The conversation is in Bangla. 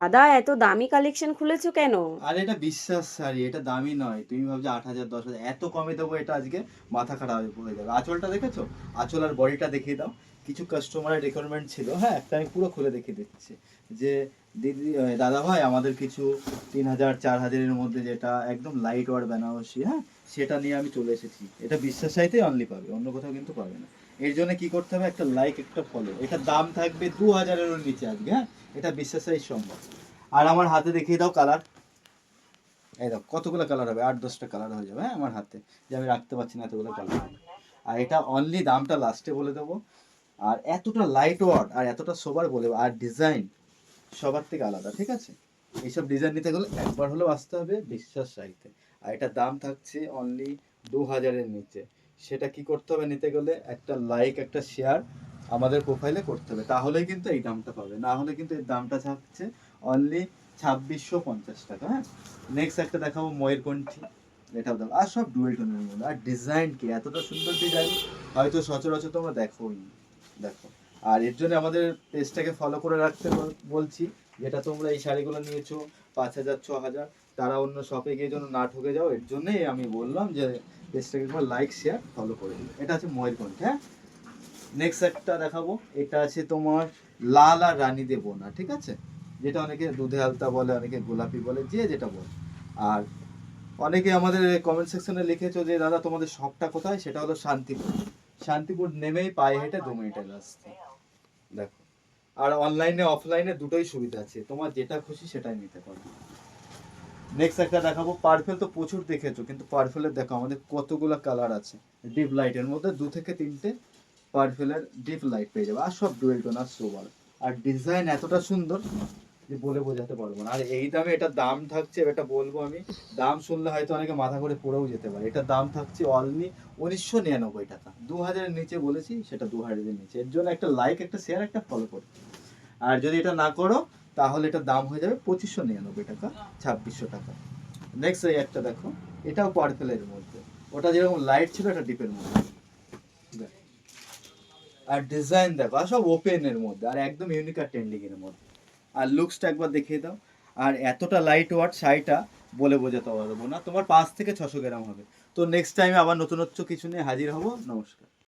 দাদা এত দামি কালেকশন খুলেছো কেন? আর এটা বিশ্বাস শাড়ি, এটা দামি নয়। তুমি ভাবছো 8,000 10,000 এত কমে দেবো, এটা আজকে মাথা খারাপ হয়ে যাবে। আঁচলটা দেখেছো? আঁচল আর বডিটা দেখিয়ে দাও। কিছু কাস্টমারের রিকোয়ারমেন্ট ছিল, হ্যাঁ, একটা আমি পুরো খুলে দেখিয়ে দিচ্ছি যে দিদি দাদা ভাই আমাদের কিছু 3,000 4,000-এর মধ্যে যেটা একদম লাইট ওয়ার বেনারসি, হ্যাঁ, সেটা নিয়ে আমি চলে এসেছি। এটা বিশ্বাস সাইতেই অনলি পাবে, অন্য কোথাও কিন্তু পাবে না। এর জন্য কি করতে হবে, একটা লাইক একটা ফলো। এটার দাম থাকবে 2,000-এরও নিচে আজকে, হ্যাঁ, এটা বিশ্বাস সাইজ সম্ভব। আর আমার হাতে দেখিয়ে দাও কালার। এই দেখো কতগুলো কালার হবে, 8-10টা কালার হয়ে যাবে, হ্যাঁ, আমার হাতে, যে আমি রাখতে পারছি না এতগুলো কালার। আর এটা অনলি দামটা লাস্টে বলে দেবো। আর এতটা লাইট ওয়ার্ড আর এতটা সোবার বলে, আর ডিজাইন সবার থেকে আলাদা, ঠিক আছে? এইসব ডিজাইন নিতে গেলে একবার হলেও আসতে হবে বিশ্বাস সাইতে। আর এটার দাম থাকছে অনলি 2,000-এর নিচে। সেটা কি করতে হবে নিতে গেলে, একটা লাইক একটা শেয়ার আমাদের প্রোফাইলে করতে হবে, তাহলেই কিন্তু এই দামটা পাবে, না হলে কিন্তু এর দামটা থাকছে অনলি 2,650 টাকা, হ্যাঁ। নেক্সট একটা দেখাবো ময়ূরকণ্ঠী, এটাও দেখো, আর সব ডুয়েল টোনের মধ্যে। আর ডিজাইন কি এতটা সুন্দর ডিজাইন, হয়তো সচরাচর তোমরা দেখোই নি। দেখো, আর এর জন্য আমাদের পেজটাকে ফলো করে রাখতে বলছি। যেটা তোমরা এই শাড়িগুলো নিয়েছো 5,000 6,000, তারা অন্য শপে গিয়ে যেন না ঠকে যাও, এর জন্যই আমি বললাম যে পেজটাকে একবার লাইক শেয়ার ফলো করে দিও। এটা আছে ময়ূরকণ্ঠ, হ্যাঁ। নেক্সট একটা দেখাবো, এটা আছে তোমার লাল আর রানী দিয়ে বোনা, ঠিক আছে? যেটা অনেকে দুধে আলতা বলে, অনেকে গোলাপি বলে, যে যেটা বলে। আর অনেকে আমাদের কমেন্ট সেকশনে লিখেছো যে দাদা তোমাদের শপটা কোথায়, সেটা হলো শান্তিপুর। শান্তিপুর নেমেই পায়ে হেঁটে 2 মিনিটের রাস্তা। দেখো, আর অনলাইনে অফলাইনে দুটোই সুবিধা আছে, তোমার যেটা খুশি সেটাই নিতে পারো। নেক্সট একটা দেখাবো, পার্পেল তো প্রচুর দেখেছো, কিন্তু পার্পেলের দেখো আমাদের কতগুলো কালার আছে। ডিপ লাইটের মধ্যে 2 থেকে 3টে পার্পেলের ডিপ লাইট পেয়ে যাবে, আর সব ডুয়েল টোন আর সোবার। আর ডিজাইন এতটা সুন্দর যে বলে বোঝাতে পারবো না। আর এই দামে এটার দাম থাকছে, এটা বলবো আমি, দাম শুনলে হয়তো অনেকে মাথা করে পড়েও যেতে পারে। এটার দাম থাকছে অনলি 1,999 টাকা। 2,000-এর নিচে বলেছি, সেটা 2,000-এর নিচে। এর জন্য একটা লাইক একটা শেয়ার একটা ফলো করো। আর যদি এটা না করো তাহলে এটার দাম হয়ে যাবে 2,599 টাকা, 2,600 টাকা। নেক্সট এই একটা দেখো, এটাও পার্পেলের মধ্যে, ওটা যেরকম লাইট ছিল এটা ডিপের মধ্যে। দেখ, আর ডিজাইন দেখো, আর সব ওপেনের মধ্যে, আর একদম ইউনিক আর ট্রেন্ডিং এর মধ্যে। আর লুকসটা একবার দেখিয়ে দাও। আর এতটা লাইট ওয়াট শাড়িটা বলে বোঝাতে পারবো না, তোমার 5 থেকে 600 গ্রাম হবে। তো নেক্সট টাইমে আবার নতুনত্ব কিছু নিয়ে হাজির হব। নমস্কার।